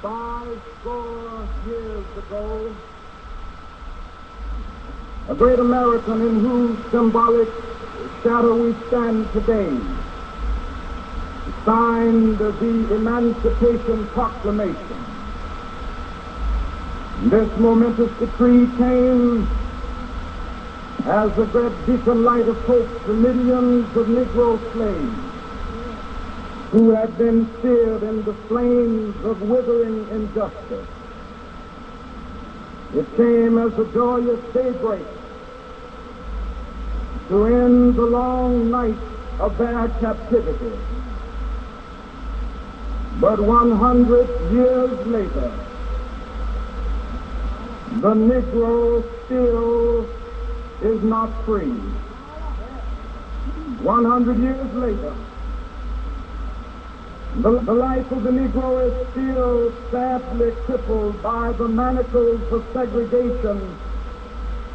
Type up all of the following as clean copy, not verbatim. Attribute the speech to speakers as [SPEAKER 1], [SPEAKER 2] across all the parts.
[SPEAKER 1] 50 years ago, a great American in whose symbolic shadow we stand today signed the Emancipation Proclamation. This momentous decree came as a great beacon light of hope to millions of Negro slaves who had been seared in the flames of withering injustice. It came as a joyous daybreak to end the long night of their captivity. But 100 years later, the Negro still is not free. 100 years later, the life of the Negro is still sadly crippled by the manacles of segregation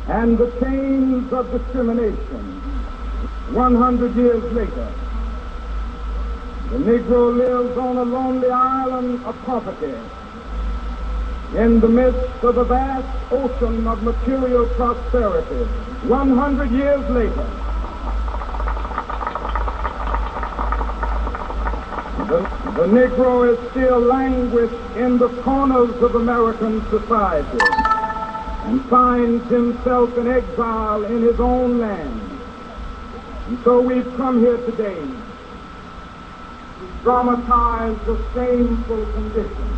[SPEAKER 1] and the chains of discrimination. 100 years later, the Negro lives on a lonely island of poverty in the midst of a vast ocean of material prosperity. 100 years later, the Negro is still languished in the corners of American society and finds himself in exile in his own land. And so we've come here today to dramatize the shameful condition.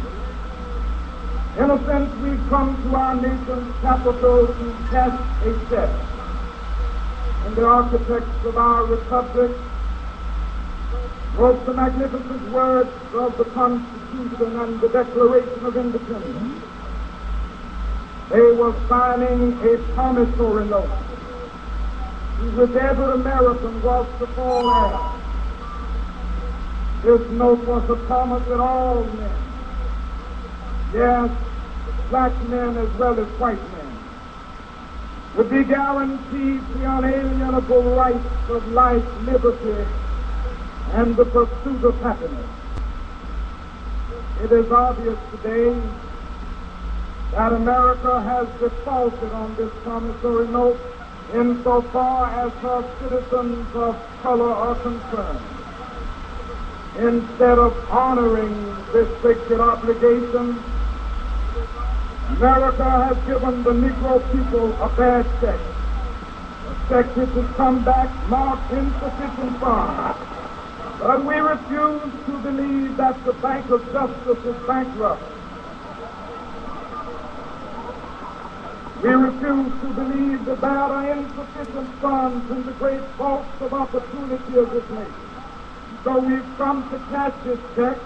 [SPEAKER 1] In a sense, we've come to our nation's capital to cast a check. And the architects of our republic wrote the magnificent words of the Constitution and the Declaration of Independence. They were signing a promissory note which every American was to fall heir. This note was a promise that all men, yes, black men as well as white men, would be guaranteed the unalienable rights of life, liberty, and the pursuit of happiness. It is obvious today that America has defaulted on this promissory note insofar as her citizens of color are concerned. Instead of honoring this sacred obligation, America has given the Negro people a bad check, a check which has come back marked insufficient funds. But we refuse to believe that the Bank of Justice is bankrupt. We refuse to believe that there are insufficient funds in the great vaults of opportunity of this nation. So we've come to cash this check,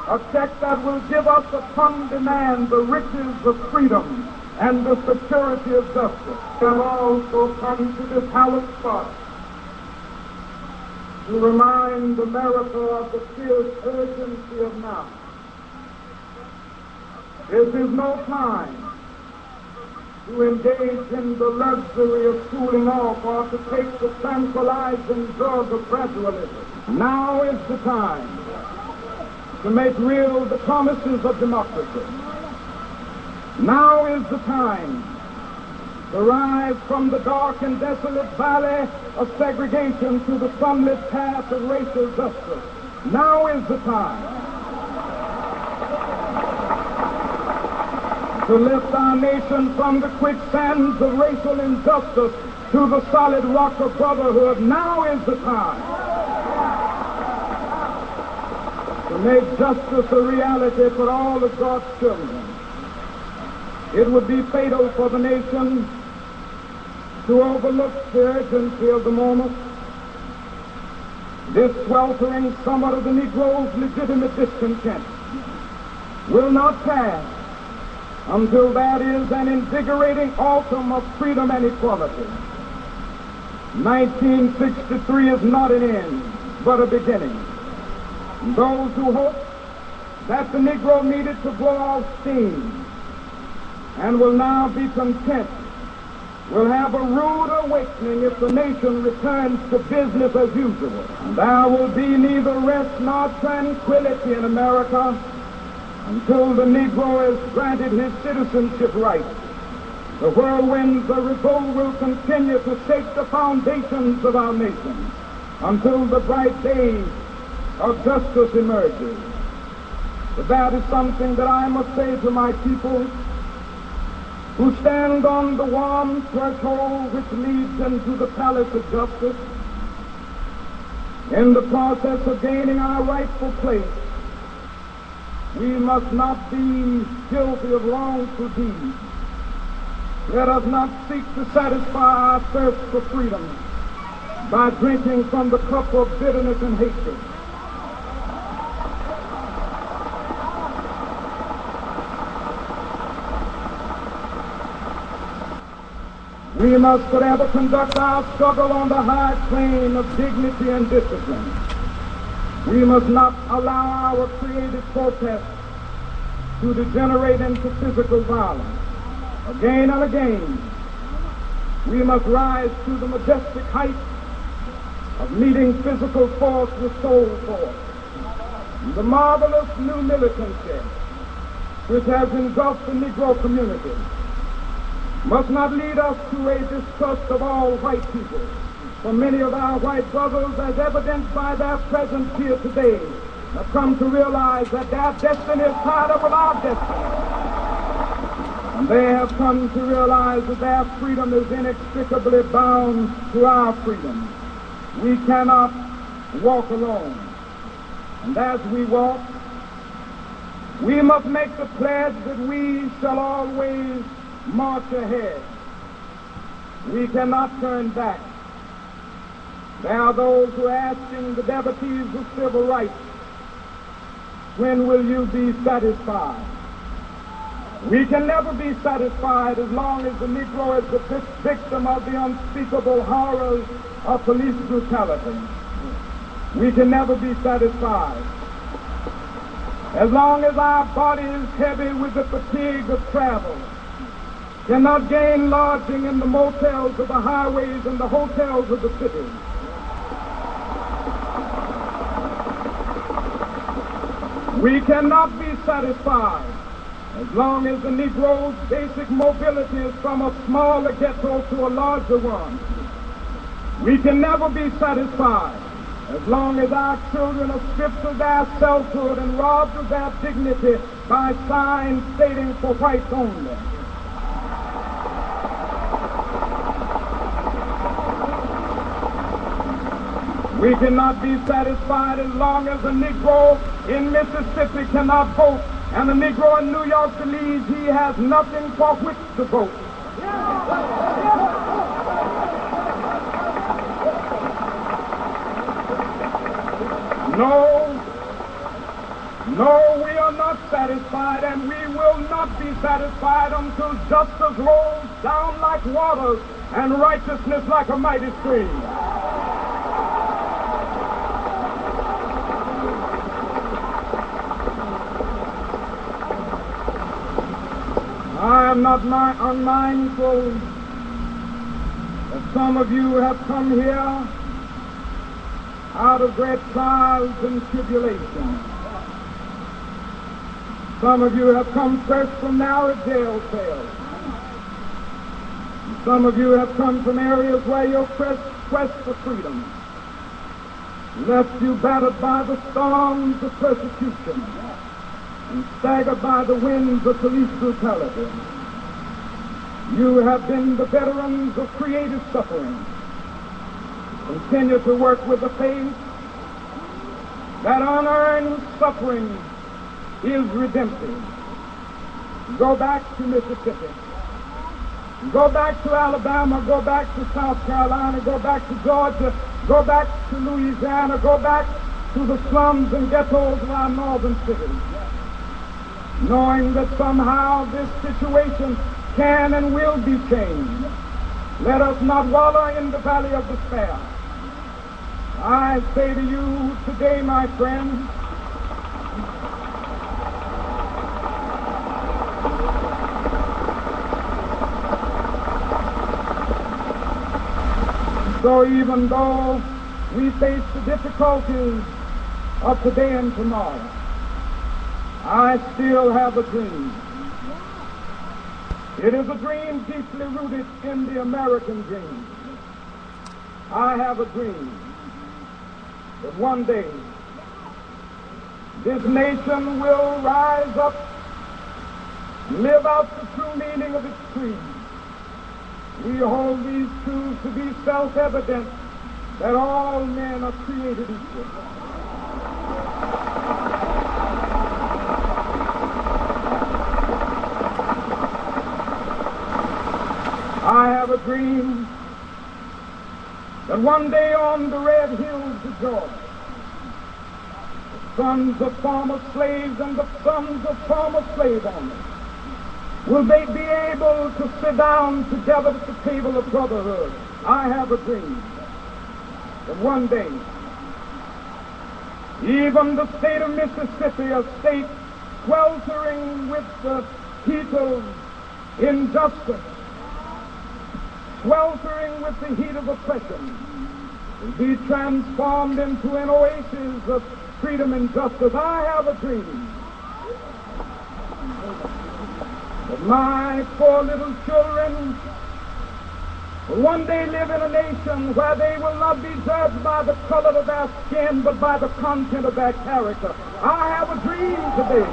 [SPEAKER 1] a check that will give us upon demand the riches of freedom and the security of justice. We have also come to this hallowed spot to remind America of the fierce urgency of now. This is no time to engage in the luxury of cooling off or to take the tranquilizing drug of gradualism. Now is the time to make real the promises of democracy. Now is the time to rise from the dark and desolate valley of segregation to the sunlit path of racial justice. Now is the time to lift our nation from the quicksands of racial injustice to the solid rock of brotherhood. Now is the time to make justice a reality for all of God's children. It would be fatal for the nation to overlook the urgency of the moment. This sweltering summit of the Negro's legitimate discontent will not pass until there is an invigorating autumn of freedom and equality. 1963 is not an end, but a beginning. Those who hope that the Negro needed to blow off steam and will now be content will have a rude awakening if the nation returns to business as usual. There will be neither rest nor tranquility in America until the Negro is granted his citizenship rights, the whirlwinds of revolt will continue to shake the foundations of our nation until the bright day of justice emerges. But that is something that I must say to my people who stand on the warm threshold which leads into the palace of justice. In the process of gaining our rightful place, we must not be guilty of wrongful deeds. Let us not seek to satisfy our thirst for freedom by drinking from the cup of bitterness and hatred. We must forever conduct our struggle on the high plane of dignity and discipline. We must not allow our creative protest to degenerate into physical violence. Again and again, we must rise to the majestic height of meeting physical force with soul force. The marvelous new militancy which has engulfed the Negro community must not lead us to a distrust of all white people. For many of our white brothers, as evidenced by their presence here today, have come to realize that their destiny is tied up with our destiny. And they have come to realize that their freedom is inextricably bound to our freedom. We cannot walk alone. And as we walk, we must make the pledge that we shall always march ahead. We cannot turn back. There are those who are asking the devotees of civil rights, when will you be satisfied? We can never be satisfied as long as the Negro is the victim of the unspeakable horrors of police brutality. We can never be satisfied as long as our body is heavy with the fatigue of travel, cannot gain lodging in the motels of the highways and the hotels of the cities. We cannot be satisfied as long as the Negro's basic mobility is from a smaller ghetto to a larger one. We can never be satisfied as long as our children are stripped of their selfhood and robbed of their dignity by signs stating for whites only. We cannot be satisfied as long as a Negro in Mississippi cannot vote and a Negro in New York believes he has nothing for which to vote. No, we are not satisfied, and we will not be satisfied until justice rolls down like waters and righteousness like a mighty stream. I am not unmindful that some of you have come here out of great trials and tribulations. Some of you have come fresh from narrow jail cells. Some of you have come from areas where your quest for freedom left you battered by the storms of persecution and staggered by the winds of police brutality. You have been the veterans of creative suffering. Continue to work with the faith that unearned suffering is redemptive. Go back to Mississippi. Go back to Alabama. Go back to South Carolina. Go back to Georgia. Go back to Louisiana. Go back to the slums and ghettos of our northern cities, knowing that somehow this situation can and will be changed. Let us not wallow in the valley of despair. I say to you today, my friends, so even though we face the difficulties of today and tomorrow, I still have a dream. It is a dream deeply rooted in the American dream. I have a dream that one day this nation will rise up, live out the true meaning of its creed. We hold these truths to be self-evident, that all men are created equal. I have a dream that one day on the red hills of Georgia, the sons of former slaves and the sons of former slave owners, will they be able to sit down together at the table of brotherhood? I have a dream that one day, even the state of Mississippi, a state sweltering with the heat of injustice, sweltering with the heat of oppression, will be transformed into an oasis of freedom and justice. I have a dream that my four little children will one day live in a nation where they will not be judged by the color of their skin, but by the content of their character. I have a dream today.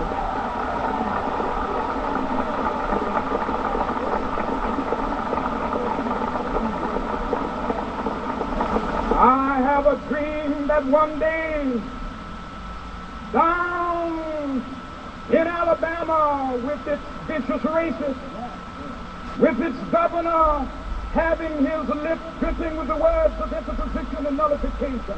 [SPEAKER 1] I have a dream that one day, down in Alabama, with its vicious racists, with its governor having his lips dripping with the words of interposition and nullification,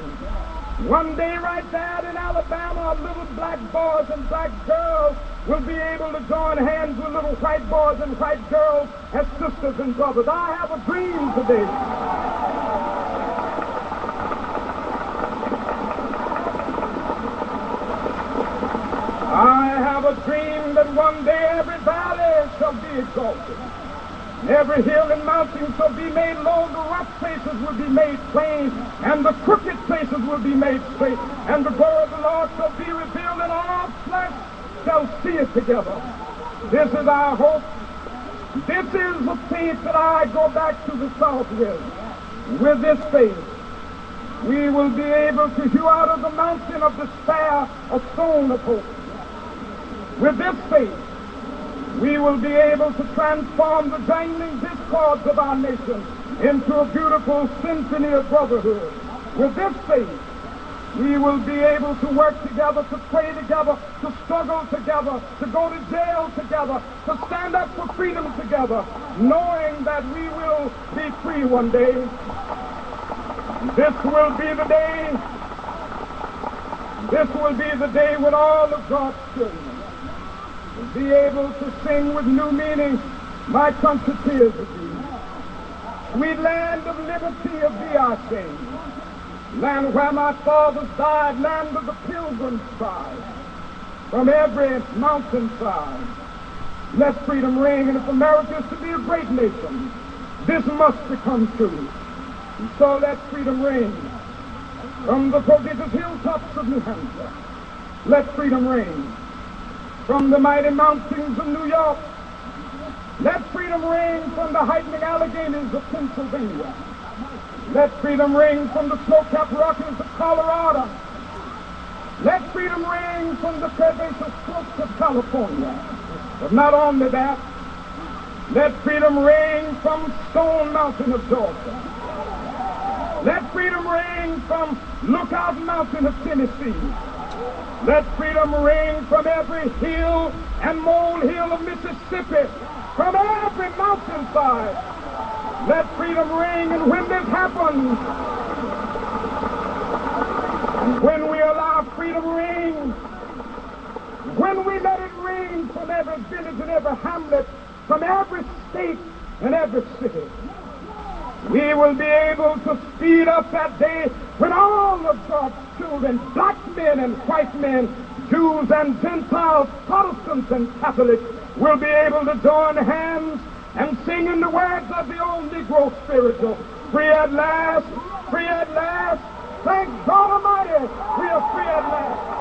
[SPEAKER 1] one day right there in Alabama, little black boys and black girls will be able to join hands with little white boys and white girls as sisters and brothers. I have a dream today. I have a dream that one day every valley shall be exalted. Every hill and mountain shall be made low, the rough places will be made plain, and the crooked places will be made straight, and the glory of the Lord shall be revealed, and all flesh shall see it together. This is our hope. This is the faith that I go back to the South with. With this faith, we will be able to hew out of the mountain of despair a stone of hope. With this faith, we will be able to transform the jangling discords of our nation into a beautiful symphony of brotherhood. With this faith, we will be able to work together, to pray together, to struggle together, to go to jail together, to stand up for freedom together, knowing that we will be free one day. This will be the day. This will be the day when all of God's children will be able to sing with new meaning, my country tears of thee. Sweet land of liberty of thee I sing. Land where my fathers died, land of the pilgrims tried. From every mountainside, let freedom ring, and if America is to be a great nation, this must become true. And so let freedom ring from the prodigious hilltops of New Hampshire. Let freedom ring from the mighty mountains of New York. Let freedom ring from the heightening Alleghenies of Pennsylvania. Let freedom ring from the snow-capped Rockies of Colorado. Let freedom ring from the curvaceous slopes of California. But not only that, let freedom ring from Stone Mountain of Georgia. Let freedom ring from Lookout Mountain of Tennessee. Let freedom ring from every hill and molehill of Mississippi, from every mountainside. Let freedom ring, and when this happens, when we allow freedom ring, when we let it ring from every village and every hamlet, from every state and every city, we will be able to speed up that day when all of God's children, black men and white men, Jews and Gentiles, Protestants and Catholics, will be able to join hands and sing in the words of the old Negro spiritual, free at last, thank God Almighty, we are free at last.